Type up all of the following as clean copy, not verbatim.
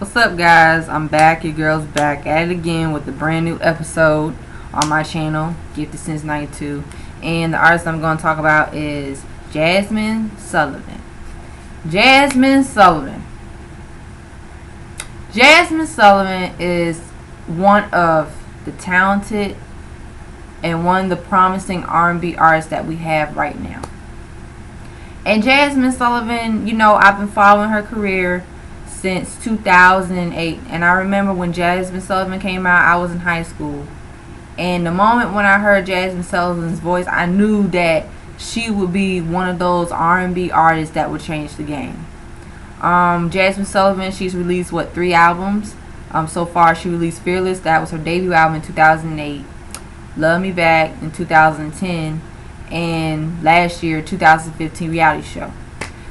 What's up, guys? I'm back. Your girl's back at it again with a brand new episode on my channel, Gifted Since 92. And the artist I'm going to talk about is Jazmine Sullivan. Jazmine Sullivan. Jazmine Sullivan is one of the talented and one of the promising R&B artists that we have right now. And Jazmine Sullivan, I've been following her career since 2008. And I remember when Jazmine Sullivan came out, I was in high school. And the moment when I heard Jazmine Sullivan's voice, I knew that she would be one of those R&B artists that would change the game. Jazmine Sullivan, she's released, 3 albums? So far, she released Fearless. That was her debut album in 2008. Love Me Back in 2010. And last year, 2015 reality show.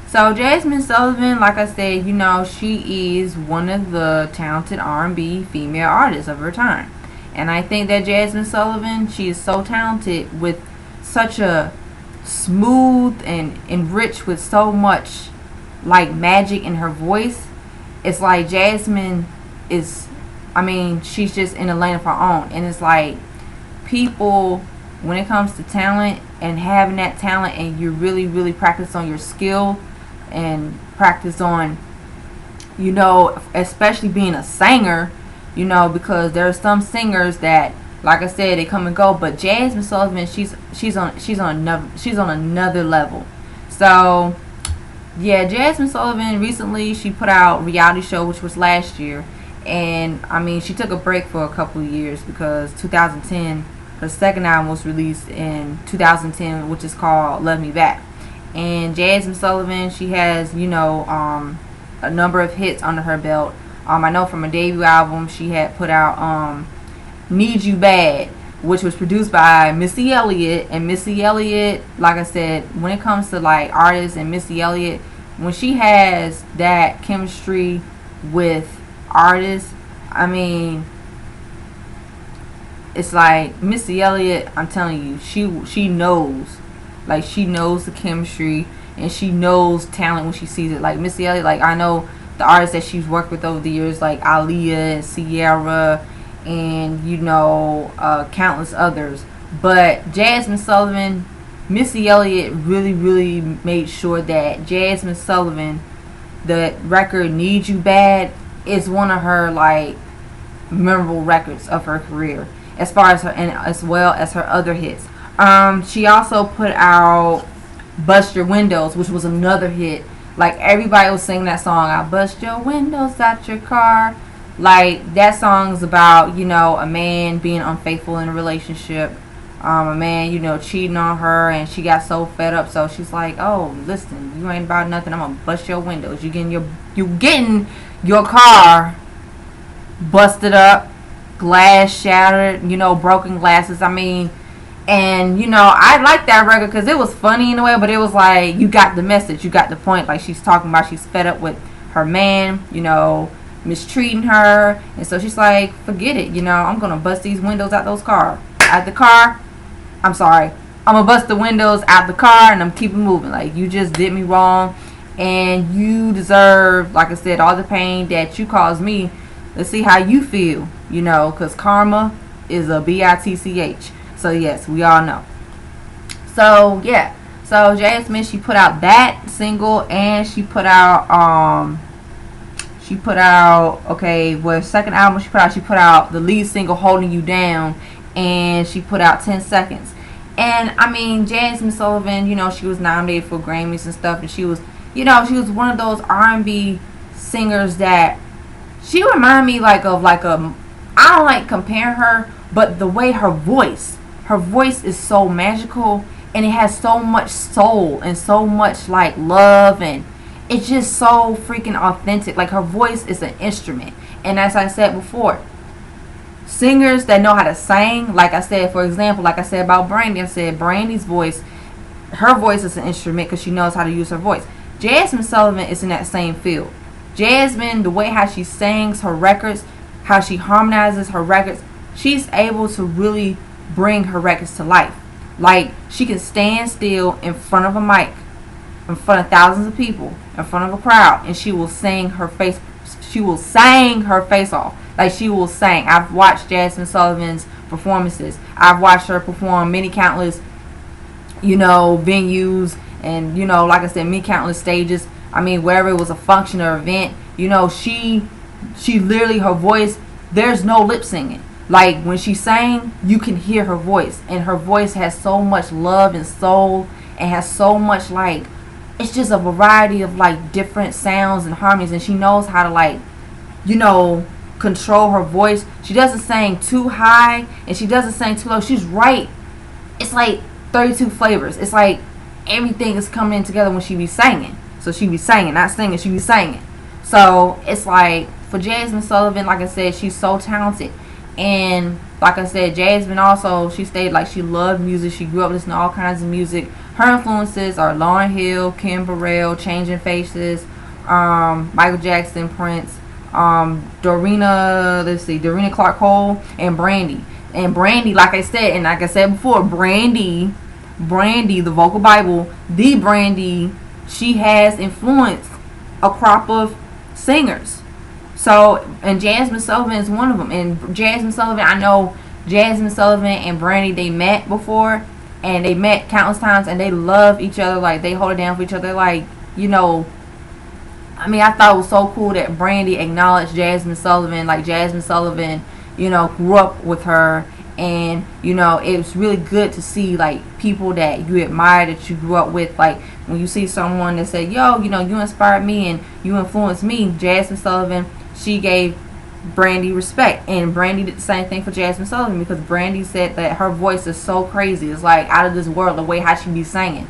So Jazmine Sullivan, like I said, she is one of the talented R&B female artists of her time. And I think that Jazmine Sullivan, she is so talented with such a smooth and enriched with so much like magic in her voice. It's like Jazmine is, she's just in a lane of her own. And it's like people, when it comes to talent and having that talent and you really, really practice on your skill and practice on, especially being a singer, because there are some singers that, like I said, they come and go, but Jazmine Sullivan, she's on another level. So yeah, Jazmine Sullivan recently, she put out reality show, which was last year, and she took a break for a couple of years because 2010, her second album was released in 2010, which is called Love Me Back. And Jazmine Sullivan, she has, a number of hits under her belt. I know from a debut album, she had put out Need You Bad, which was produced by Missy Elliott. And Missy Elliott, like I said, when it comes to like artists and Missy Elliott, when she has that chemistry with artists, it's like Missy Elliott, I'm telling you, she knows. Like, she knows the chemistry and she knows talent when she sees it. Like Missy Elliott, like I know the artists that she's worked with over the years, like Aaliyah and Sierra and countless others. But Jazmine Sullivan, Missy Elliott really, really made sure that Jazmine Sullivan, the record Need You Bad, is one of her like memorable records of her career, as far as her and as well as her other hits. She also put out Bust Your Windows, which was another hit. Like, everybody was singing that song, I bust your windows out your car. Like, that song's about, a man being unfaithful in a relationship. A man, cheating on her, and she got so fed up, so she's like, oh, listen, you ain't about nothing, I'm gonna bust your windows. You getting your car busted up, glass shattered, broken glasses. And I like that record because it was funny in a way, but it was like, you got the message, you got the point. Like, she's talking about she's fed up with her man, mistreating her, and so she's like, forget it, I'm gonna bust these windows out the car. I'm gonna bust the windows out the car, and I'm keeping moving. Like, you just did me wrong, and you deserve, like I said, all the pain that you caused me. Let's see how you feel, because karma is a bitch. So yes, we all know. So yeah, so Jazmine, she put out that single, and she put out second album she put out the lead single Holding You Down, and she put out 10 Seconds. And Jazmine Sullivan, she was nominated for Grammys and stuff, and she was one of those R&B singers that she reminded me I don't like comparing her, but the way her voice is so magical, and it has so much soul and so much like love, and it's just so freaking authentic. Like, her voice is an instrument. And as I said before, singers that know how to sing, like I said, for example, like I said about Brandy, I said Brandy's voice, her voice is an instrument because she knows how to use her voice. Jazmine Sullivan is in that same field. Jazmine, the way how she sings her records, how she harmonizes her records, she's able to really bring her records to life. Like, she can stand still in front of a mic, in front of thousands of people, in front of a crowd, and she will sing her face she will sing her face off. Like, she will sing. I've watched Jazmine Sullivan's performances. I've watched her perform many countless, venues, and, like I said, many countless stages. I mean, wherever it was a function or event, she literally, her voice, there's no lip singing. Like, when she sang, you can hear her voice, and her voice has so much love and soul, and has so much, like, it's just a variety of, like, different sounds and harmonies, and she knows how to, like, control her voice. She doesn't sing too high, and she doesn't sing too low. She's right. It's like 32 flavors. It's like everything is coming in together when she be singing. So she be singing, not singing, she be singing. So it's like, for Jazmine Sullivan, like I said, she's so talented. And like I said, Jazmine also, she stated like she loved music. She grew up listening to all kinds of music. Her influences are Lauryn Hill, Kim Burrell, Changing Faces, Michael Jackson, Prince, Dorina Clark Cole, and Brandy. And Brandy, like I said before, Brandy, the vocal Bible, the Brandy, she has influenced a crop of singers. So, and Jazmine Sullivan is one of them. And Jazmine Sullivan, I know Jazmine Sullivan and Brandy, they met before, and they met countless times, and they love each other. Like, they hold it down for each other. Like, I mean, I thought it was so cool that Brandy acknowledged Jazmine Sullivan. Like, Jazmine Sullivan, grew up with her. And, it was really good to see, like, people that you admire, that you grew up with. Like, when you see someone that say, yo, you inspired me and you influenced me. Jazmine Sullivan, she gave Brandy respect. And Brandy did the same thing for Jazmine Sullivan, because Brandy said that her voice is so crazy. It's, like, out of this world, the way how she be singing.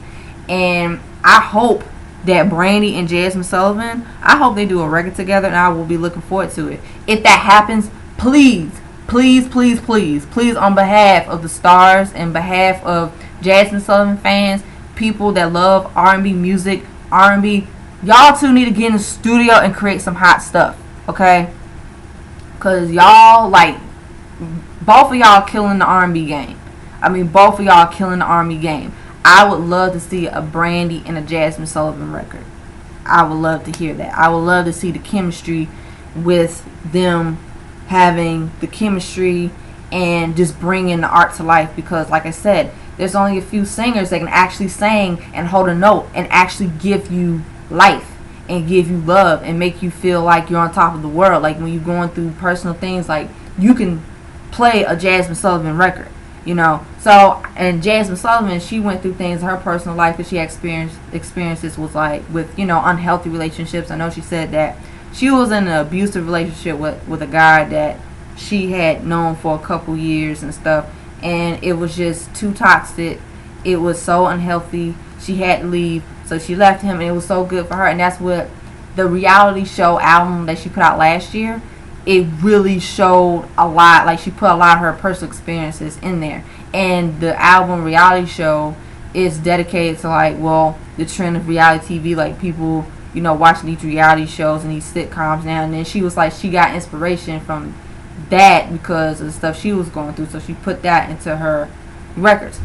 And I hope that Brandy and Jazmine Sullivan, I hope they do a record together, and I will be looking forward to it. If that happens, please, on behalf of the stars and behalf of Jazmine Sullivan fans, people that love R&B music, R&B, y'all two need to get in the studio and create some hot stuff, okay? Because y'all, like, both of y'all killing the R&B game. I mean, both of y'all killing the R&B game. I would love to see a Brandy and a Jazmine Sullivan record. I would love to hear that. I would love to see the chemistry with them, having the chemistry and just bringing the art to life. Because like I said, there's only a few singers that can actually sing and hold a note and actually give you life and give you love and make you feel like you're on top of the world. Like, when you're going through personal things, like, you can play a Jazmine Sullivan record, So, and Jazmine Sullivan, she went through things in her personal life that she experiences was like with, unhealthy relationships. I know she said that she was in an abusive relationship with a guy that she had known for a couple years and stuff, and it was just too toxic. It was so unhealthy. She had to leave, so she left him, and it was so good for her. And that's what the reality show album that she put out last year, it really showed a lot. Like, she put a lot of her personal experiences in there. And the album reality show is dedicated to, like, well, the trend of reality TV, like, people, watching these reality shows and these sitcoms now. And then she was like, she got inspiration from that because of the stuff she was going through, so she put that into her records.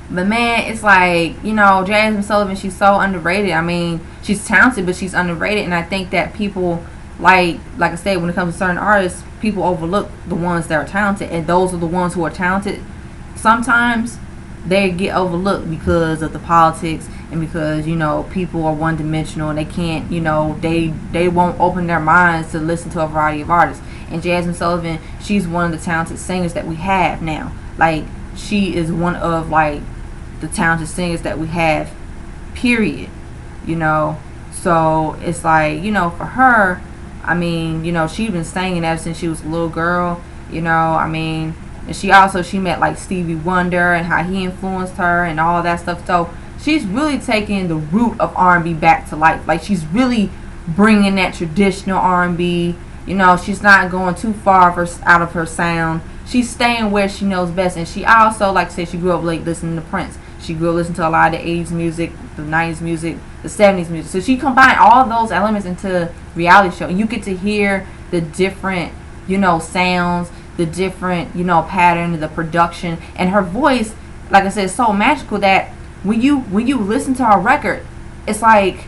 But man, it's like, Jazmine Sullivan, she's so underrated. I mean, she's talented, but she's underrated. And I think that people, like I said, when it comes to certain artists, people overlook the ones that are talented, and those are the ones who are talented. Sometimes they get overlooked because of the politics, and because people are one-dimensional, and they can't, they won't open their minds to listen to a variety of artists. And Jazmine Sullivan, she's one of the talented singers that we have now. Like, she is one of, like, the talented singers that we have, period. So it's like, for her, I mean, she's been singing ever since she was a little girl, I mean, and she met, like, Stevie Wonder and how he influenced her and all that stuff. So she's really taking the root of R&B back to life. Like, she's really bringing that traditional R&B. She's not going too far out of her sound. She's staying where she knows best. And she also, like I said, she grew up late listening to Prince. She grew up listening to a lot of the 80s music, the 90s music, the 70s music. So she combined all of those elements into reality show. And you get to hear the different, sounds, the different, pattern, the production. And her voice, like I said, is so magical that when you listen to her record, it's like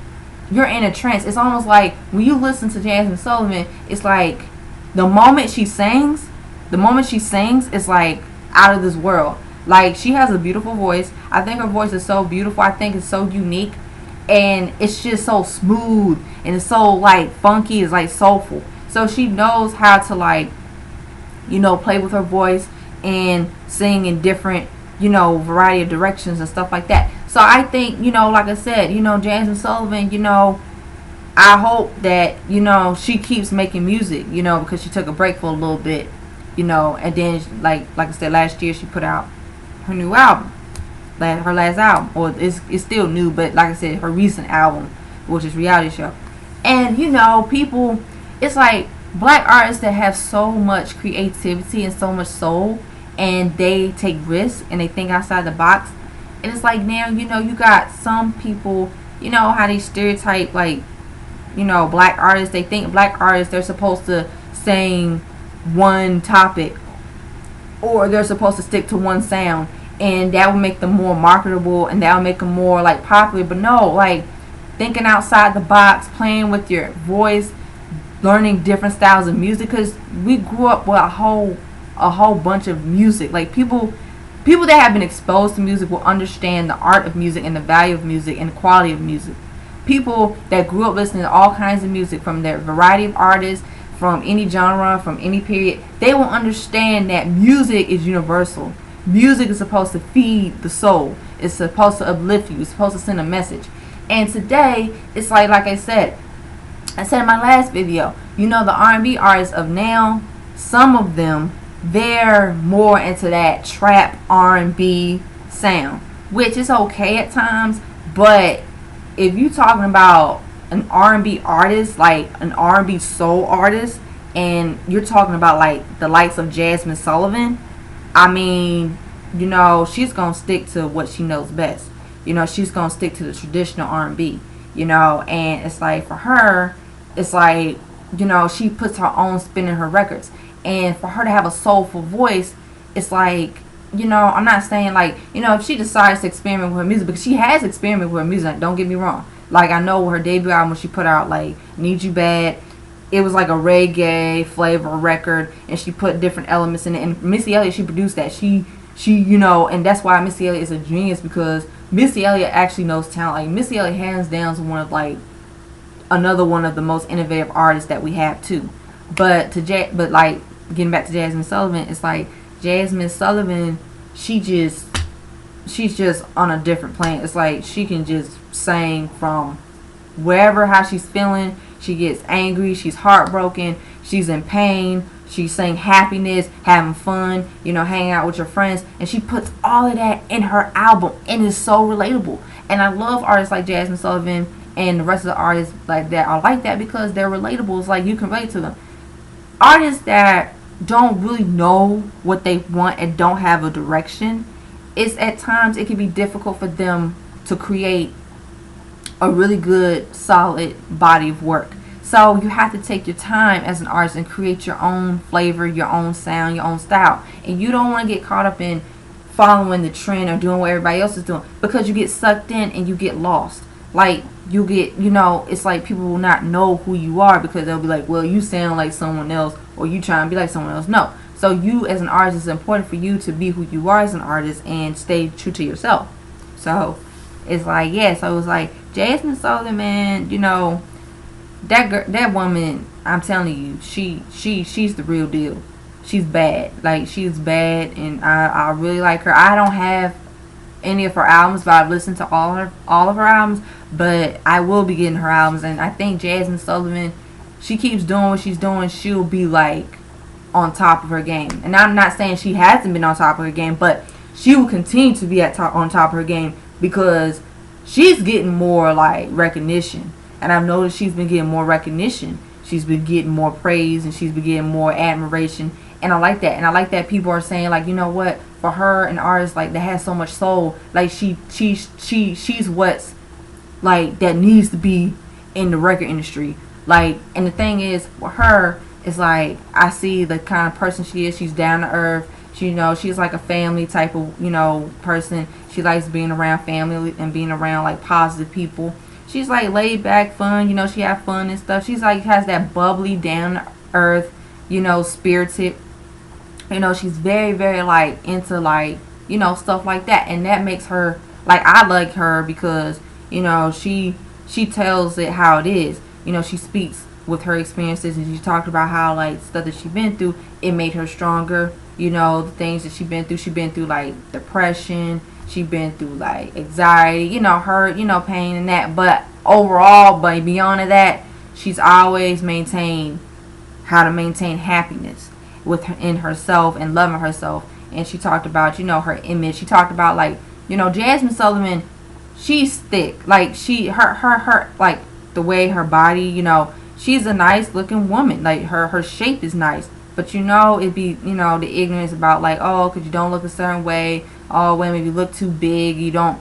you're in a trance. It's almost like when you listen to Jazmine Sullivan, it's like the moment she sings, it's like out of this world. Like, she has a beautiful voice. I think her voice is so beautiful. I think it's so unique, and it's just so smooth, and it's so like funky. It's like soulful. So she knows how to, like, play with her voice and sing in different, variety of directions and stuff like that. So I think, like I said, Jazmine Sullivan, I hope that, she keeps making music, because she took a break for a little bit, and then, like I said, last year she put out her new album, her last album, or it's still new, but like I said, her recent album, which is Reality Show. And, people, it's like black artists that have so much creativity and so much soul, and they take risks and they think outside the box. And it's like, now, you got some people, how they stereotype, like, black artists. They think black artists, they're supposed to sing one topic, or they're supposed to stick to one sound, and that would make them more marketable, and that would make them more, like, popular. But no, like, thinking outside the box, playing with your voice, learning different styles of music, because we grew up with a whole bunch of music. Like, people that have been exposed to music will understand the art of music and the value of music and the quality of music. People that grew up listening to all kinds of music, from their variety of artists, from any genre, from any period, they will understand that music is universal. Music is supposed to feed the soul. It's supposed to uplift you. It's supposed to send a message. And today, it's like I said in my last video, the R&B artists of now, some of them, they're more into that trap R&B sound, which is okay at times. But if you're talking about an R&B artist, like an R&B soul artist, and you're talking about like the likes of Jazmine Sullivan, I mean, she's gonna stick to what she knows best. She's gonna stick to the traditional R&B. And it's like, for her, it's like, she puts her own spin in her records. And for her to have a soulful voice, it's like, I'm not saying, like, if she decides to experiment with her music, because she has experimented with her music, don't get me wrong. Like, I know her debut album, when she put out, like, Need You Bad, it was like a reggae flavor record, and she put different elements in it. And Missy Elliott, she produced that. She and that's why Missy Elliott is a genius, because Missy Elliott actually knows talent. Like, Missy Elliott, hands down, is one of, like, another one of the most innovative artists that we have too. But like, getting back to Jazmine Sullivan, it's like Jazmine Sullivan, she's just on a different plane. It's like she can just sing from wherever, how she's feeling. She gets angry, she's heartbroken, she's in pain, she's saying happiness, having fun, hanging out with your friends, and she puts all of that in her album, and it's so relatable. And I love artists like Jazmine Sullivan and the rest of the artists like that are like that, because they're relatable. It's like you can relate to them. Artists that don't really know what they want and don't have a direction, it's at times it can be difficult for them to create a really good, solid body of work. So you have to take your time as an artist and create your own flavor, your own sound, your own style. And you don't want to get caught up in following the trend or doing what everybody else is doing, because you get sucked in and you get lost. Like, you get, it's like people will not know who you are, because they'll be like, well, you sound like someone else, or you try and be like someone else. No. So you as an artist, it's important for you to be who you are as an artist and stay true to yourself. So it's like, yeah, so it was like Jazmine Sullivan, man, that woman, I'm telling you, she's the real deal. She's bad. Like, she's bad, and I really like her. I don't have any of her albums, but I've listened to all of her albums, but I will be getting her albums. And I think Jazmine Sullivan, she keeps doing what she's doing, she'll be like on top of her game. And I'm not saying she hasn't been on top of her game, but she will continue to be on top of her game, because she's getting more like recognition. And I've noticed she's been getting more recognition. She's been getting more praise, and she's been getting more admiration. And I like that. And I like that people are saying, like, you know what, for her, an artist like that has so much soul, like she's what's like that needs to be in the record industry. Like, and the thing is, for her, it's like, I see the kind of person she is. She's down to earth. She, she's like a family type of, person. She likes being around family and being around like positive people. she's like laid back, fun. You know, she have fun and stuff. She's like has that bubbly, down to earth, you know, spirited. You know, she's very, very like into like, you know, stuff like that, and that makes her like, I like her because, you know, she tells it how it is. You know, she speaks with her experiences, and she talked about how like stuff that she's been through, it made her stronger. You know, the things that she's been through like depression, she's been through like anxiety, you know, hurt, you know, pain and that. But overall, but beyond that, she's always maintained how to maintain happiness with her, in herself, and loving herself. And she talked about, you know, her image. She talked about like, you know, Jazmine Sullivan, she's thick. Like her like the way her body, you know, she's a nice looking woman. Like her shape is nice. But you know, it'd be, you know, the ignorance about like, oh, because you don't look a certain way. Oh, women, if you look too big, you don't.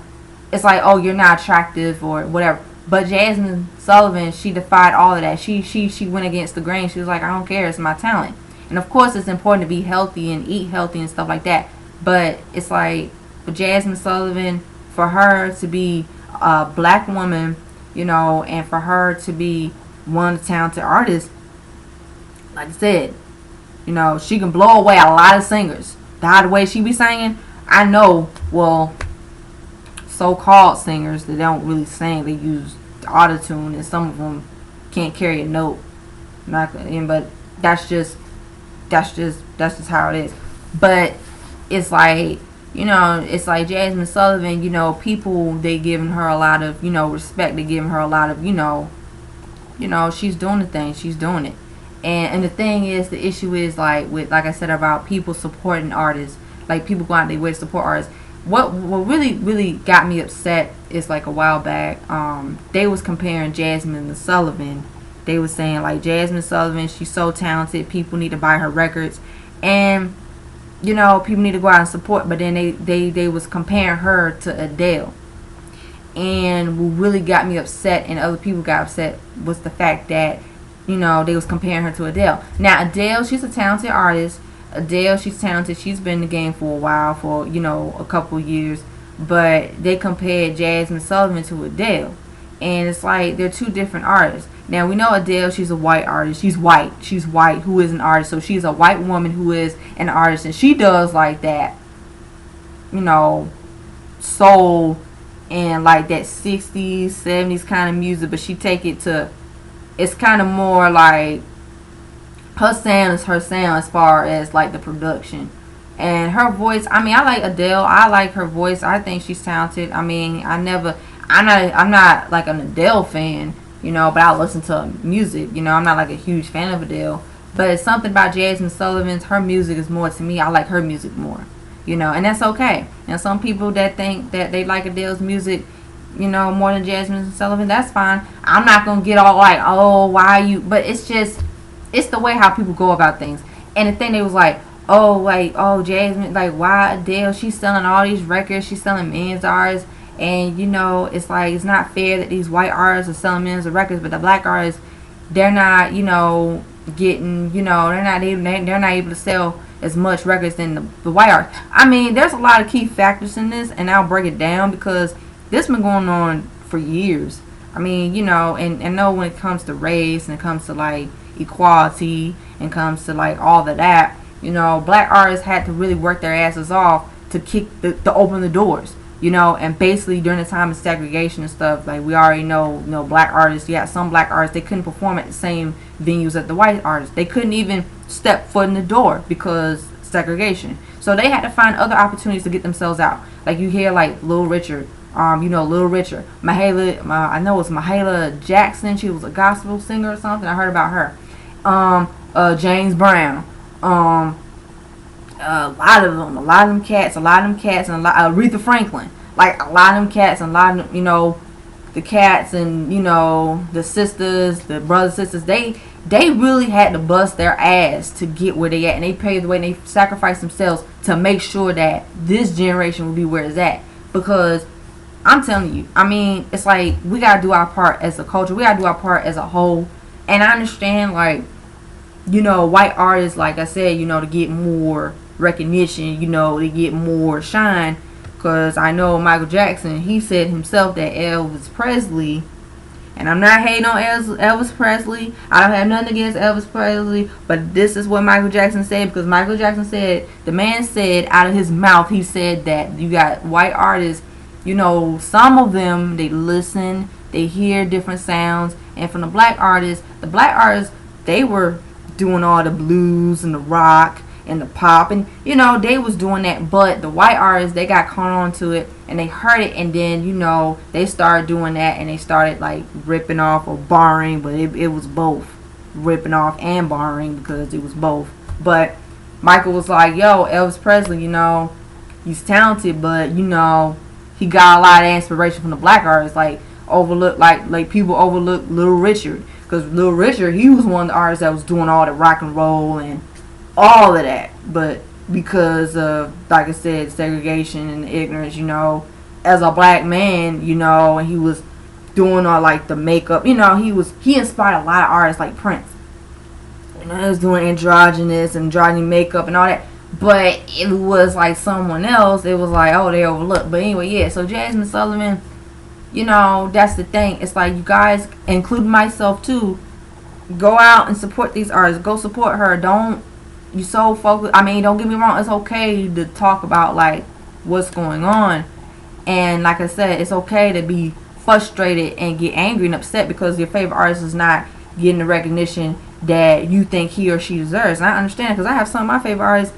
It's like, oh, you're not attractive or whatever. But Jazmine Sullivan, she defied all of that. She went against the grain. She was like, I don't care. It's my talent. And of course, it's important to be healthy and eat healthy and stuff like that. But it's like, for Jazmine Sullivan, for her to be a black woman, you know, and for her to be one of the talented artists, like I said, you know, she can blow away a lot of singers. The way she be singing, I know, well, so-called singers that don't really sing, they use autotune, and some of them can't carry a note. Not, but that's just how it is. But it's like, you know, it's like Jazmine Sullivan, you know, people, they giving her a lot of, you know, respect. They giving her a lot of, you know, she's doing the thing. She's doing it. And the thing is, the issue is like with, like I said, about people supporting artists, like people going out their way to support artists. What really got me upset is like a while back, they was comparing Jazmine to Sullivan. They was saying like, Jazmine Sullivan, she's so talented, people need to buy her records, and you know, people need to go out and support. But then they was comparing her to Adele. And what really got me upset, and other people got upset, was the fact that, you know, they was comparing her to Adele. Now Adele, she's a talented artist. Adele, she's talented. She's been in the game for a while, for, you know, a couple years. But they compared Jazmine Sullivan to Adele. And it's like, they're two different artists. Now, we know Adele, she's a white artist. She's white, who is an artist. So she's a white woman who is an artist. And she does like that, you know, soul and like that 60s, 70s kind of music. But she take it to, it's kind of more like, her sound is her sound as far as like the production. And her voice, I mean, I like Adele. I like her voice. I think she's talented. I mean, I'm not like an Adele fan, you know, but I listen to her music. You know, I'm not like a huge fan of Adele. But it's something about Jazmine Sullivan's, her music is more to me. I like her music more, you know, and that's okay. And some people that think that they like Adele's music, you know, more than Jazmine Sullivan, that's fine. I'm not going to get all like, oh, why you, but it's just, it's the way how people go about things. And the thing, they was like, oh, like, oh, Jazmine, like, why Adele, she's selling all these records, she's selling millions of artists, and, you know, it's like, it's not fair that these white artists are selling millions of records, but the black artists, they're not, you know, getting, you know, they're not able to sell as much records than the white artists. I mean, there's a lot of key factors in this, and I'll break it down, because this been going on for years. I mean, you know, and I know when it comes to race, and it comes to, like, equality, and comes to like all of that, you know, black artists had to really work their asses off to to open the doors, you know. And basically during the time of segregation and stuff, like we already know, you know, black artists, yeah, some black artists, they couldn't perform at the same venues as the white artists. They couldn't even step foot in the door because segregation. So they had to find other opportunities to get themselves out. Like you hear like Little Richard, you know, Little Richard, I know it's Mahalia Jackson. She was a gospel singer or something. I heard about her. James Brown, a lot of them cats, and Aretha Franklin, like a lot of them cats, and a lot of them, you know, the cats, and you know, the sisters, the brothers, sisters, they really had to bust their ass to get where they at, and they paved the way, and they sacrificed themselves to make sure that this generation would be where it's at. Because I'm telling you, I mean, it's like we gotta do our part as a culture, we gotta do our part as a whole. And I understand, like, you know, white artists, like I said, you know, to get more recognition, you know, to get more shine. Because I know Michael Jackson, he said himself that Elvis Presley, And I'm not hating on Elvis Presley. I don't have nothing against Elvis Presley. But this is what Michael Jackson said. Because Michael Jackson said, the man said out of his mouth, he said that you got white artists, some of them, they listen, they hear different sounds. And from the black artists, they were doing all the blues and the rock and the pop, and they was doing that. But the white artists, they got caught on to it, and they heard it, and then they started doing that, and they started like ripping off or borrowing. But it was both ripping off and borrowing, because it was both. But Michael was like, yo, Elvis Presley, he's talented, but he got a lot of inspiration from the black artists. Like overlook, like people overlook Little Richard, because Little Richard, he was one of the artists that was doing all the rock and roll and all of that. But because of, like I said, segregation and ignorance, as a black man, and he was doing all like the makeup, he inspired a lot of artists like Prince. He was doing androgynous makeup and all that. But it was like someone else, it was like, oh, they overlooked. But anyway, yeah, so Jazmine Sullivan, that's the thing. It's like, you guys, including myself too, go out and support these artists. Go support her. Don't you so focused. I mean, don't get me wrong, it's okay to talk about like what's going on, and like I said, it's okay to be frustrated and get angry and upset because your favorite artist is not getting the recognition that you think he or she deserves. And I understand, because I have some of my favorite artists,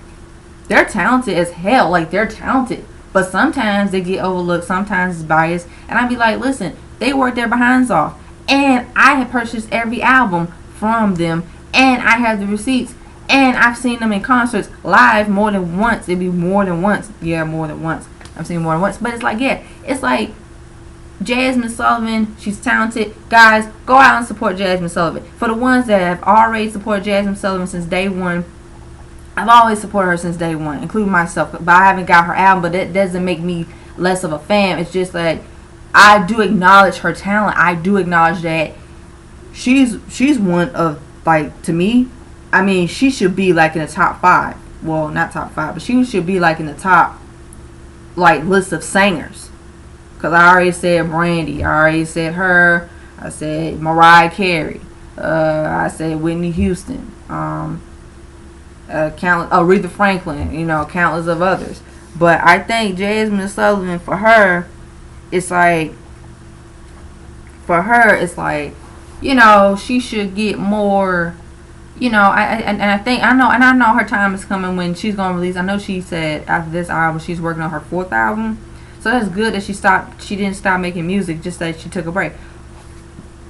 they're talented as hell. Like, they're talented, but sometimes they get overlooked, sometimes it's biased. And I'd be like, listen, they work their behinds off, and I have purchased every album from them, and I have the receipts, and I've seen them in concerts live more than once. It'd be more than once. Yeah, more than once. I've seen more than once. But it's like, yeah, it's like Jazmine Sullivan, she's talented. Guys, go out and support Jazmine Sullivan. For the ones that have already supported Jazmine Sullivan since day one, I've always supported her since day one, including myself. But I haven't got her album, but that doesn't make me less of a fan. It's just like, I do acknowledge her talent. I do acknowledge that she's one of, like, to me, I mean, she should be like in the top 5. Well, not top 5, but she should be like in the top, like, list of singers. Because I already said Brandy. I already said her. I said Mariah Carey. I said Whitney Houston. Countless, Aretha Franklin. Countless of others. But I think Jazmine Sullivan, for her, it's like, she should get more. I know her time is coming when she's gonna release. I know she said after this album she's working on her 4th album, so that's good that she didn't stop making music, just that she took a break.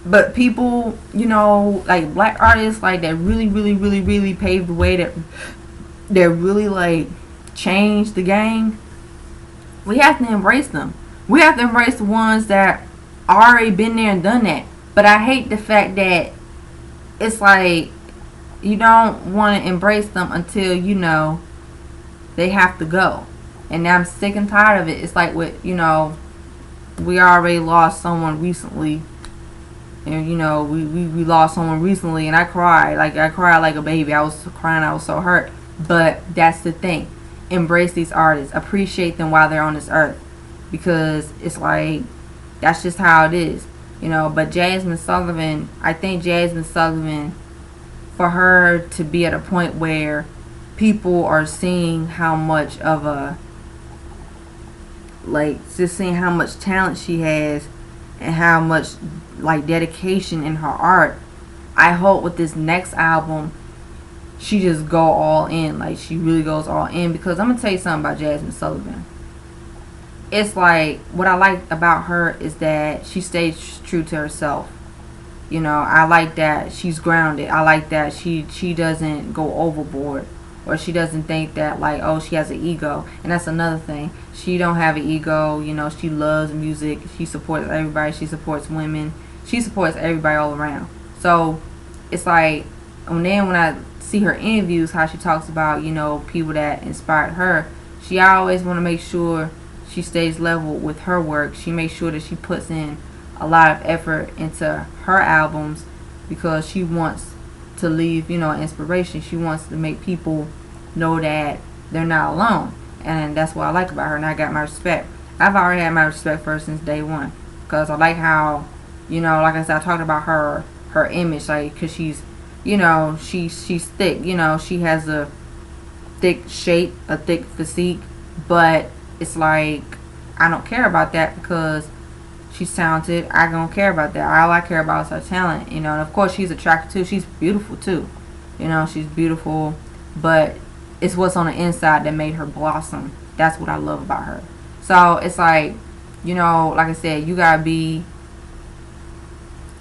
But people, like black artists, like that really, really, really, really paved the way, that really like changed the game. We have to embrace them. We have to embrace the ones that already been there and done that. But I hate the fact that it's like, you don't want to embrace them until they have to go. And I'm sick and tired of it. It's like with, we already lost someone recently. And, we lost someone recently, and I cried like a baby. I was crying. I was so hurt. But that's the thing. Embrace these artists. Appreciate them while they're on this earth. Because it's like, that's just how it is. But Jazmine Sullivan, I think Jazmine Sullivan, for her to be at a point where people are seeing how much of a, like, just seeing how much talent she has and how much, like, dedication in her art, I hope with this next album she just go all in. Like, she really goes all in. Because I'm gonna tell you something about Jazmine Sullivan. It's like, what I like about her is that she stays true to herself. I like that she's grounded. I like that she doesn't go overboard, or she doesn't think that, like, oh, she has an ego. And that's another thing. She don't have an ego. She loves music. She supports everybody. She supports women. She supports everybody all around. So it's like, and then when I see her interviews, how she talks about, people that inspired her, she always want to make sure she stays level with her work. She makes sure that she puts in a lot of effort into her albums, because she wants to leave, inspiration. She wants to make people know that they're not alone. And that's what I like about her, and I got my respect. I've already had my respect for her since day one, because I like how You know, like I said, I talked about her image, like, because she's, you know, she's thick. You know, she has a thick shape, a thick physique, but it's like I don't care about that because she's talented. I don't care about that. All I care about is her talent. You know, and of course she's attractive too. She's beautiful too. You know, she's beautiful, but it's what's on the inside that made her blossom. That's what I love about her. So it's like, you know, like I said, you gotta be.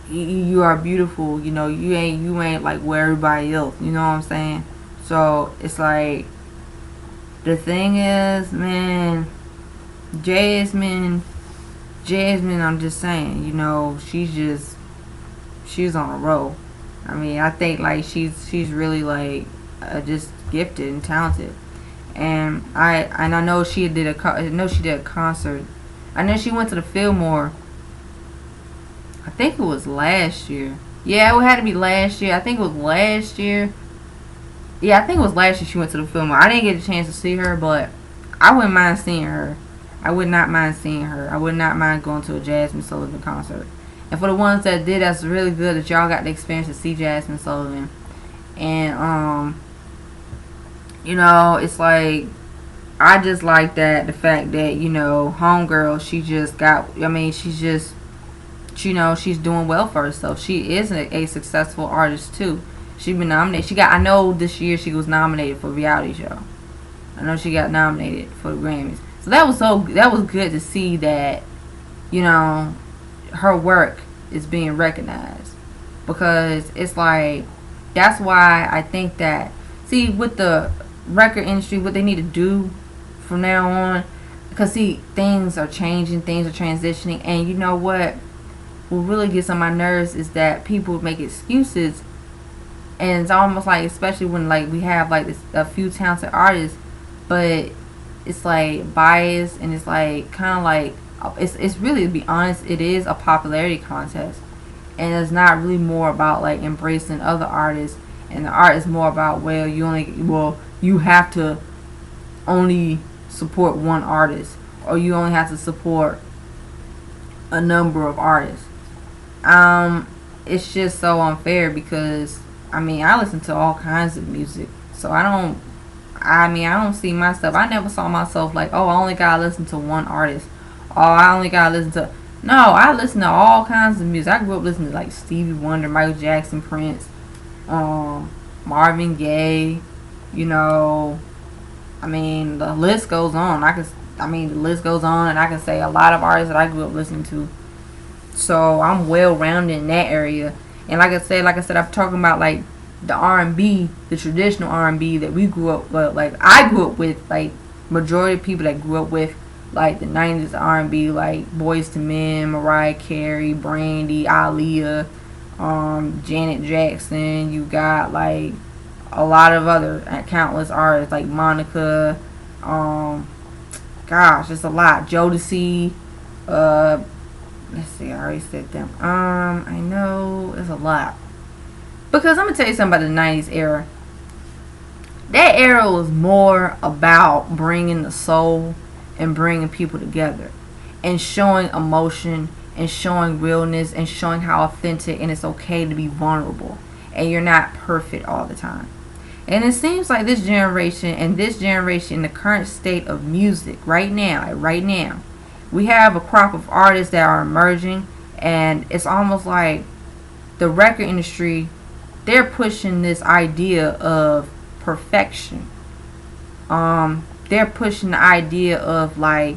You are beautiful. You know, you ain't like where everybody else. You know what I'm saying? So it's like, the thing is, man, Jazmine, I'm just saying, you know, she's on a roll. I mean, I think like she's really like just gifted and talented. And I know she did a concert. I know she went to the Fillmore. I think it was last year. Yeah, it had to be last year. I think it was last year. Yeah, I think it was last year she went to the Fillmore. I didn't get a chance to see her, but I wouldn't mind seeing her. I would not mind seeing her. I would not mind going to a Jazmine Sullivan concert. And for the ones that did, that's really good that y'all got the experience to see Jazmine Sullivan. And you know, it's like, I just like that, the fact that, you know, homegirl, she just got, I mean, she's just, you know, she's doing well for herself. She is a successful artist too. She's been nominated. I know this year she was nominated for a reality show. I know she got nominated for the Grammys. So that was good to see that, you know, her work is being recognized. Because it's like, that's why I think that, see, with the record industry, what they need to do from now on, because see, things are changing, things are transitioning, and you know what really gets on my nerves is that people make excuses, and it's almost like, especially when like we have like a few talented artists, but it's like biased, and it's like kind of like it's really, to be honest, it is a popularity contest, and it's not really more about like embracing other artists, and the art is more about, well, you have to only support one artist, or you only have to support a number of artists. It's just so unfair because, I mean, I listen to all kinds of music, so I don't see myself, I never saw myself like, oh, I only gotta listen to one artist, oh, I only gotta listen to, no, I listen to all kinds of music. I grew up listening to like Stevie Wonder, Michael Jackson, Prince, Marvin Gaye, you know, I mean, the list goes on. The list goes on, and I can say a lot of artists that I grew up listening to. So I'm well rounded in that area. And like I said, I'm talking about like the R&B, the traditional R&B that we grew up with. Like I grew up with, like majority of people that grew up with, like the 90s R&B, like Boyz II Men, Mariah Carey, Brandy, Aaliyah, Janet Jackson. You got like a lot of other countless artists like Monica. Gosh, it's a lot. Jodeci. Let's see, I already said them. I know it's a lot. Because I'm gonna tell you something about the 90s era. That era was more about bringing the soul and bringing people together, and showing emotion, and showing realness, and showing how authentic, and it's okay to be vulnerable, and you're not perfect all the time. And it seems like this generation, the current state of music right now, we have a crop of artists that are emerging, and it's almost like the record industry, they're pushing this idea of perfection. They're pushing the idea of like,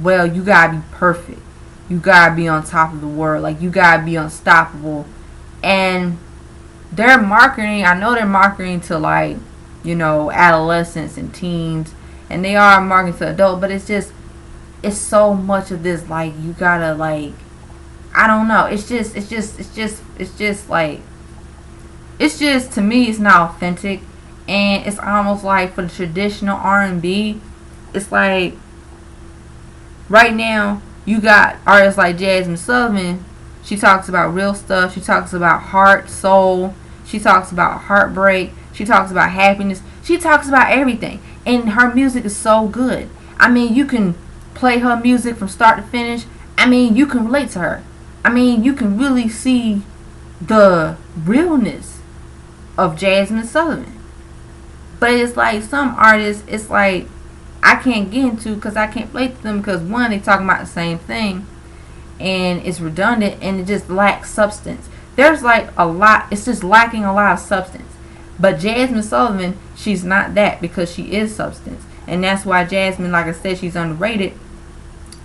well, you gotta be perfect, you gotta be on top of the world, like you gotta be unstoppable. And they're marketing, I know they're marketing to like, you know, adolescents and teens, and they are marketing to adults, but it's so much of this, like, you gotta, like, I don't know, it's just like, it's just, to me, it's not authentic. And it's almost like for the traditional R&B, it's like right now you got artists like Jazmine Sullivan. She talks about real stuff. She talks about heart, soul. She talks about heartbreak. She talks about happiness. She talks about everything, and her music is so good. I mean, you can play her music from start to finish. I mean, you can relate to her. I mean, you can really see the realness of Jazmine Sullivan. But it's like some artists, it's like I can't get into because I can't play to them because one, they talking about the same thing and it's redundant and it just lacks substance. There's like a lot, it's just lacking a lot of substance. But Jazmine Sullivan, she's not that because she is substance. And that's why Jazmine, like I said, she's underrated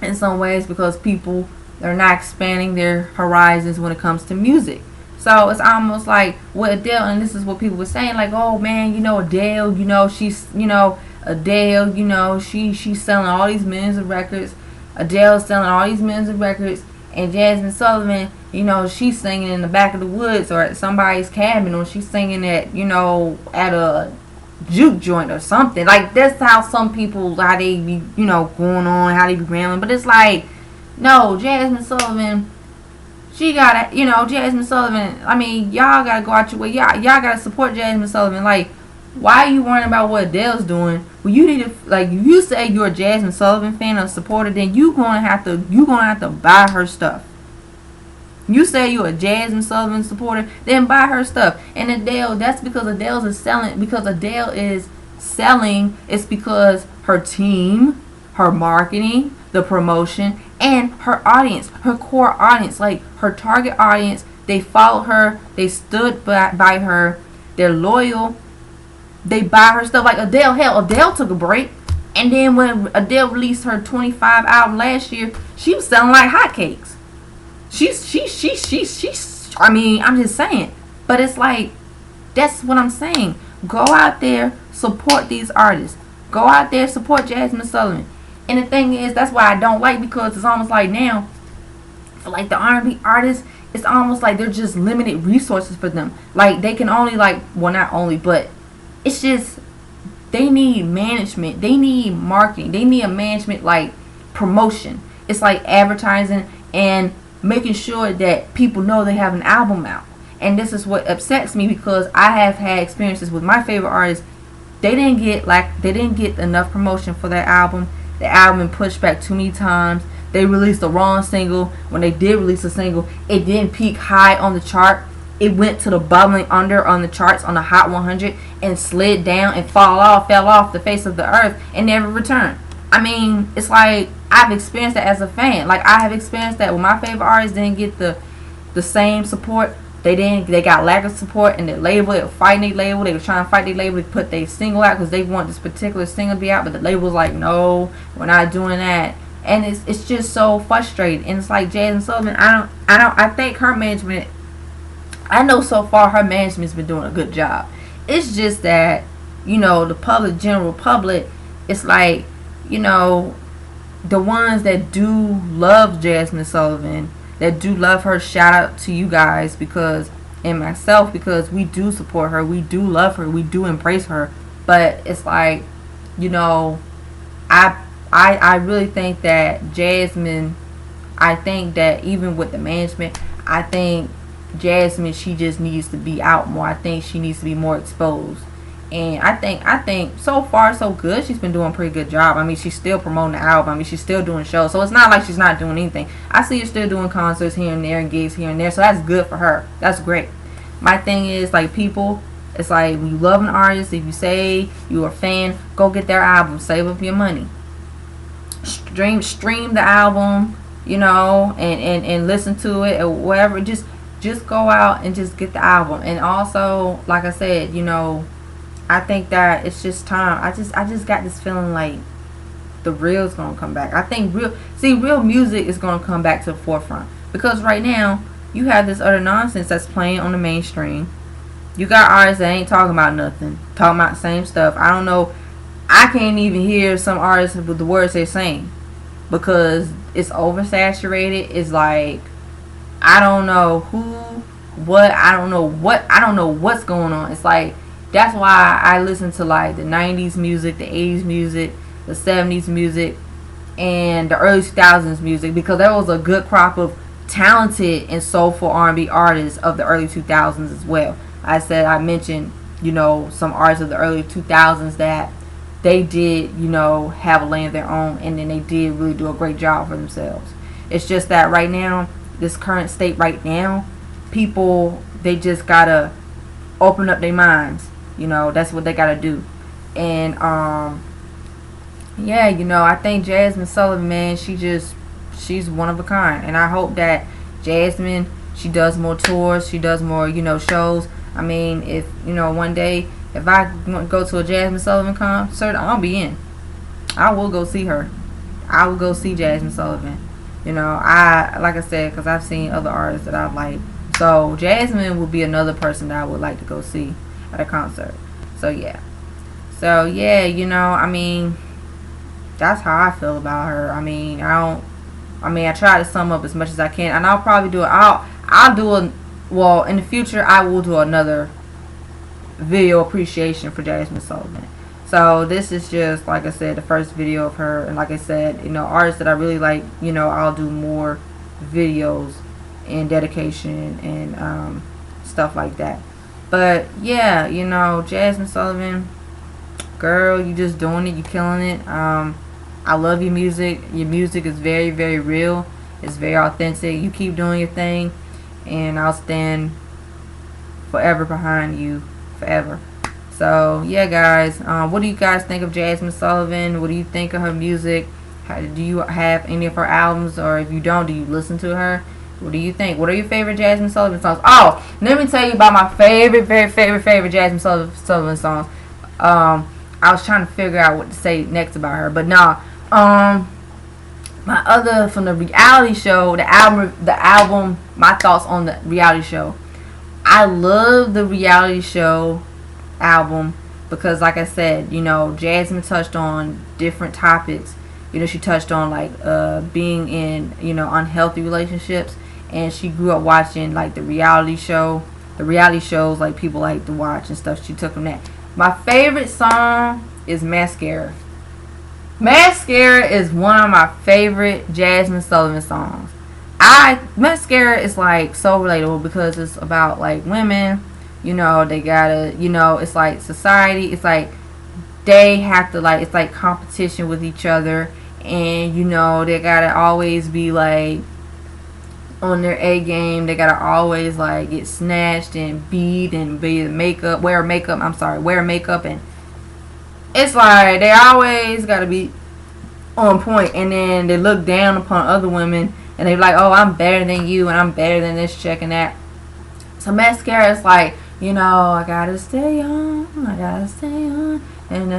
in some ways because people are not expanding their horizons when it comes to music. So it's almost like with Adele, and this is what people were saying, like, oh man, Adele, Adele, she's selling all these millions of records. Adele's selling all these millions of records, and Jazmine Sullivan, she's singing in the back of the woods or at somebody's cabin, or she's singing at a juke joint or something. Like, that's how some people, how they be, going on, how they be rambling. But it's like, no, Jazmine Sullivan, she gotta, Jazmine Sullivan, I mean, y'all gotta go out your way. Y'all gotta support Jazmine Sullivan. Like, why are you worrying about what Adele's doing? Well, you need to, like, if you say you're a Jazmine Sullivan fan or supporter, then you're gonna have to buy her stuff. You say you're a Jazmine Sullivan supporter, then buy her stuff. And Adele, that's because Adele is selling. It's because her team, her marketing, the promotion, and her audience, her core audience, like her target audience, they follow her, they stood by her, they're loyal, they buy her stuff. Like Adele, hell, Adele took a break, and then when Adele released her 25 album last year, she was selling like hotcakes. She's I mean, I'm just saying, but it's like, that's what I'm saying. Go out there, support these artists. Go out there, support Jazmine Sullivan. And the thing is, that's why I don't like, because it's almost like now, for like the R&B artists, it's almost like they're just limited resources for them. Like, they can only, like, well, not only, but it's just, they need management. They need marketing. They need a management, like, promotion. It's like advertising and making sure that people know they have an album out. And this is what upsets me, because I have had experiences with my favorite artists. They didn't get enough promotion for their album. The album pushed back too many times. They released the wrong single. When they did release a single, it didn't peak high on the chart. It went to the bubbling under on the charts on the Hot 100 and slid down and fell off the face of the earth and never returned. I mean, it's like, I've experienced that as a fan. Like, I have experienced that when my favorite artists didn't get the same support. They got lack of support, and their label, they were fighting their label. They were trying to fight their label to put their single out because they want this particular single to be out, but the label was like, no, we're not doing that. And it's just so frustrating. And it's like Jazmine Sullivan, I think her management, I know so far her management's been doing a good job. It's just that, the general public, it's like, the ones that do love Jazmine Sullivan, that do love her, shout out to you guys, because, and myself, because we do support her, we do love her, we do embrace her. But it's like, I really think that Jazmine, I think that even with the management, I think Jazmine, she just needs to be out more. I think she needs to be more exposed. And I think so far so good. She's been doing a pretty good job. I mean, she's still promoting the album. I mean, she's still doing shows. So it's not like she's not doing anything. I see her still doing concerts here and there and gigs here and there. So that's good for her. That's great. My thing is, like, people, it's like, when you love an artist, if you say you're a fan, go get their album. Save up your money. Stream the album, and listen to it or whatever. Just go out and just get the album. And also, like I said, I think that it's just time. I just got this feeling like the real's gonna come back. I think real music is gonna come back to the forefront, because right now you have this other nonsense that's playing on the mainstream. You got artists that ain't talking about nothing, talking about the same stuff. I don't know. I can't even hear some artists with the words they're saying because it's oversaturated. It's like, I don't know I don't know what's going on. It's like, that's why I listen to like the 90s music, the 80s music, the 70s music, and the early 2000s music, because there was a good crop of talented and soulful R&B artists of the early 2000s as well. I mentioned, some artists of the early 2000s that they did, have a lane of their own, and then they did really do a great job for themselves. It's just that right now, this current state right now, people, they just gotta open up their minds. You know, that's what they gotta do. And yeah, you know, I think Jazmine Sullivan, man, she's one of a kind. And I hope that Jazmine, she does more tours, she does more, you know, shows. I mean, if, you know, one day, if I go to a Jazmine Sullivan concert, I'll be in. I will go see her. I will go see Jazmine Sullivan. You know, like I said, because I've seen other artists that I've liked. So Jazmine would be another person that I would like to go see at a concert. So yeah. So yeah, you know, I mean, that's how I feel about her. I mean, I try to sum up as much as I can, and I'll probably do it. I'll do well, in the future, I will do another video appreciation for Jazmine Sullivan. So this is just, like I said, the first video of her. And like I said, you know, artists that I really like, you know, I'll do more videos and dedication and stuff like that. But yeah, you know, Jazmine Sullivan, girl, you just doing it, you killing it. I love your music. Your music is very, very real. It's very authentic. You keep doing your thing, and I'll stand forever behind you, forever. So yeah, guys, what do you guys think of Jazmine Sullivan? What do you think of her music? Do you have any of her albums, or if you don't, do you listen to her? What do you think? What are your favorite Jazmine Sullivan songs? Oh, let me tell you about my favorite Jazmine Sullivan songs. I was trying to figure out what to say next about her, but nah. My other, from the reality show, the album, my thoughts on the reality show. I love the reality show album because, like I said, you know, Jazmine touched on different topics. You know, she touched on like being in, you know, unhealthy relationships, and she grew up watching like the reality shows like people like to watch and stuff. She took from that. My favorite song is Mascara. Mascara is one of my favorite Jazmine Sullivan songs. Mascara is like so relatable because it's about like women. You know, they gotta, you know, it's like society. It's like they have to, like, it's like competition with each other, and you know, they gotta always be like on their A game. They gotta always like get snatched and beat and wear makeup, and it's like they always gotta be on point, and then they look down upon other women, and they're like, oh, I'm better than you, and I'm better than this chick and that. So Mascara is like, you know, I gotta stay on, and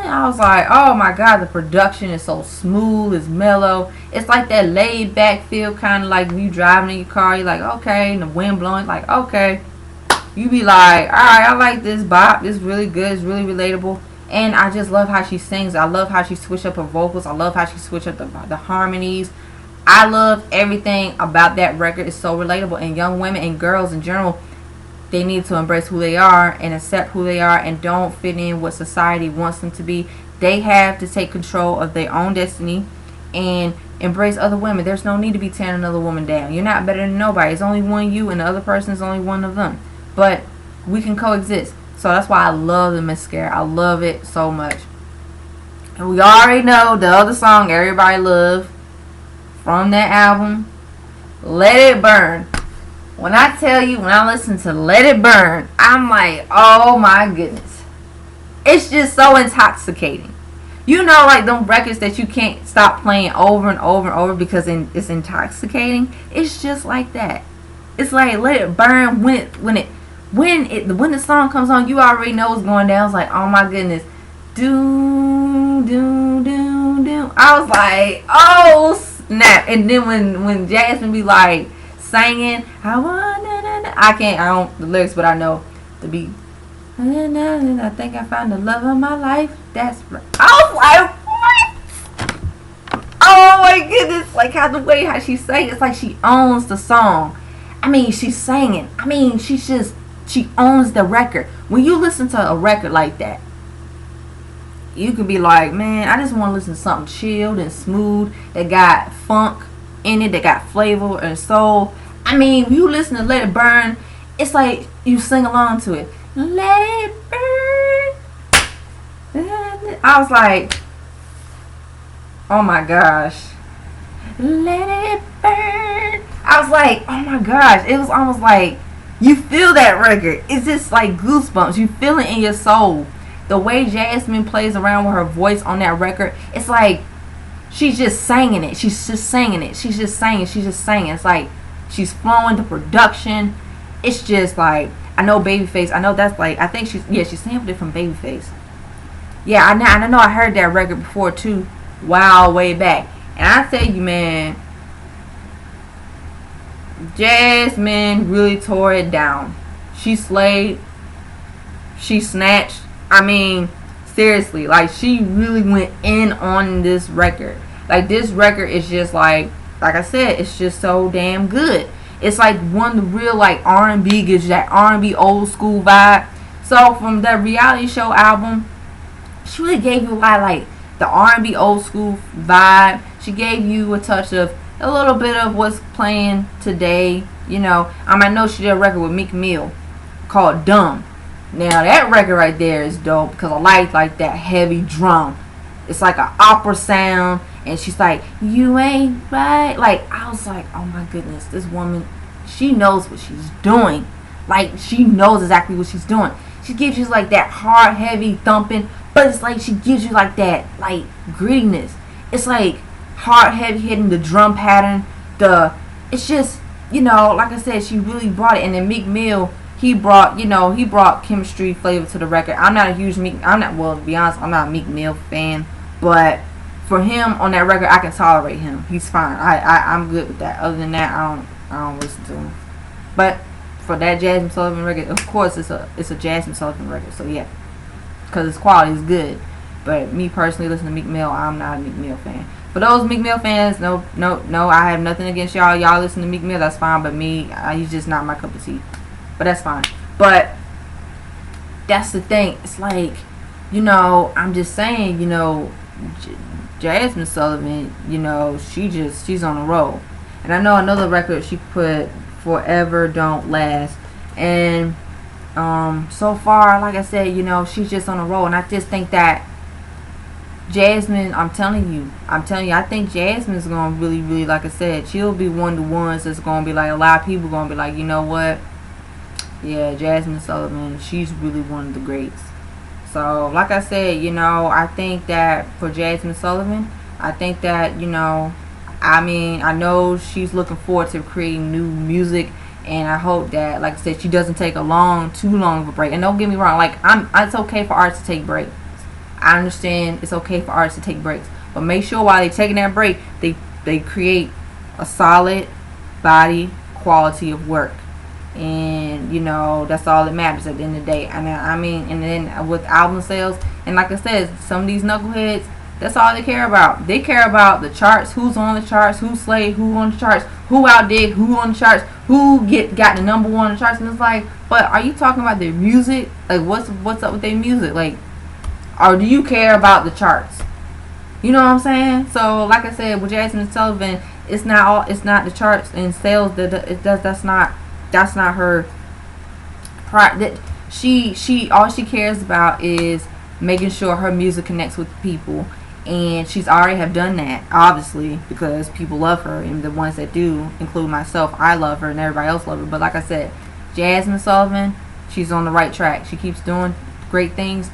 I was like, oh my god, the production is so smooth, it's mellow. It's like that laid back feel, kind of like when you driving in your car, you're like, okay, and the wind blowing, like, okay. You be like, alright, I like this bop, it's really good, it's really relatable. And I just love how she sings. I love how she switched up her vocals. I love how she switched up the harmonies. I love everything about that record. It's so relatable. And young women and girls in general, they need to embrace who they are and accept who they are, and don't fit in what society wants them to be. They have to take control of their own destiny and embrace other women. There's no need to be tearing another woman down. You're not better than nobody. It's only one you, and the other person is only one of them. But we can coexist. So that's why I love the Mascara. I love it so much. And we already know the other song everybody loves from that album, Let It Burn. When I tell you, when I listen to Let It Burn, I'm like, oh my goodness. It's just so intoxicating. You know, like them records that you can't stop playing over and over and over because it's intoxicating. It's just like that. It's like Let It Burn. When the song comes on, you already know what's going down. It's like, oh my goodness. Do do do do. I was like, oh snap. And then when Jazmine be like singing, I don't the lyrics, but I know the beat. I think I found the love of my life. That's right. I was like, what? Oh my goodness. Like how she sang, it's like she owns the song. I mean, she's singing. I mean, she owns the record. When you listen to a record like that, you could be like, man, I just want to listen to something chilled and smooth that got funk in it, that got flavor and soul. I mean, when you listen to Let It Burn, it's like you sing along to it. Let it burn. I was like, Oh my gosh. Let it burn. I was like, oh my gosh. It was almost like you feel that record. It's just like goosebumps. You feel it in your soul. The way Jazmine plays around with her voice on that record, it's like she's just singing it. She's just singing it. She's just singing. She's just singing. It's like she's flowing the production. It's just like, I know Babyface. I know that's like, I think she sampled it from Babyface. Yeah, I know I heard that record before too. Wow, way back. And I tell you, man, Jazmine really tore it down. She slayed. She snatched. I mean, seriously, like she really went in on this record. Like this record is just like I said, it's just so damn good. It's like one of the real like R&B, gives you that R&B old school vibe. So from that reality show album, she really gave you a lot of like the R&B old school vibe. She gave you a touch of a little bit of what's playing today. You know, I know she did a record with Meek Mill called Dumb. Now that record right there is dope because I like that heavy drum. It's like an opera sound, and she's like, "You ain't right." Like I was like, "Oh my goodness, this woman, she knows what she's doing. Like she knows exactly what she's doing. She gives you like that hard, heavy thumping, but it's like she gives you like that like grittiness. It's like hard, heavy hitting the drum pattern. It's just, you know, like I said, she really brought it. And then Meek Mill, he brought chemistry flavor to the record. Well, to be honest, I'm not a Meek Mill fan, but for him on that record, I can tolerate him. He's fine. I'm good with that. Other than that, I don't listen to him. But for that Jazmine Sullivan record, of course, it's a Jazmine Sullivan record. So yeah, because its quality is good. But me personally, listening to Meek Mill, I'm not a Meek Mill fan. For those Meek Mill fans, no, I have nothing against y'all. Y'all listen to Meek Mill, that's fine. But me, he's just not my cup of tea. But that's fine. But that's the thing. It's like, you know, I'm just saying, you know, Jazmine Sullivan, you know, she's on a roll. And I know another record she put, Forever Don't Last. And so far, like I said, you know, she's just on a roll. And I just think that Jazmine, I'm telling you, I think Jazmine's gonna really, really, like I said, she'll be one of the ones that's gonna be like, a lot of people gonna be like, you know what? Yeah, Jazmine Sullivan, she's really one of the greats. So, like I said, you know, I think that for Jazmine Sullivan, I think that, you know, I mean, I know she's looking forward to creating new music, and I hope that, like I said, she doesn't take too long of a break. And don't get me wrong, like, it's okay for artists to take breaks. I understand it's okay for artists to take breaks, but make sure while they're taking that break, they create a solid body quality of work. And you know, that's all that matters at the end of the day. And I mean, and then with album sales, and like I said, some of these knuckleheads, that's all they care about. They care about the charts, who's on the charts, who slayed who on the charts, who outdid who on the charts, who got the number one on the charts. And it's like, but are you talking about their music? Like, what's up with their music? Like, or do you care about the charts? You know what I'm saying? So, like I said, with Jazmine Sullivan, it's not the charts and sales that's not her. That she all she cares about is making sure her music connects with people, and she's already have done that, obviously, because people love her, and the ones that do, include myself, I love her, and everybody else love her. But like I said, Jazmine Sullivan, she's on the right track. She keeps doing great things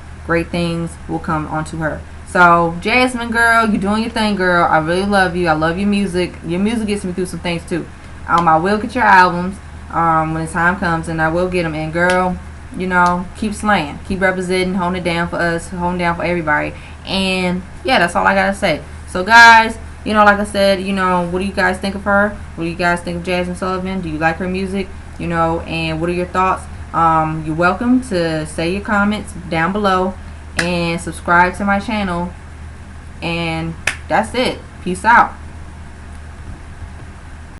will come onto her. So, Jazmine, girl, you're doing your thing, girl. I really love you. I love your music. Your music gets me through some things too. I will get your albums when the time comes, and I will get them. And girl, you know, keep slaying, keep representing, holding it down for us, holding it down for everybody. And yeah, that's all I gotta say. So guys, you know, like I said, you know, what do you guys think of her? What do you guys think of Jazmine Sullivan? Do you like her music? You know, and what are your thoughts? You're welcome to say your comments down below and subscribe to my channel. And that's it. Peace out.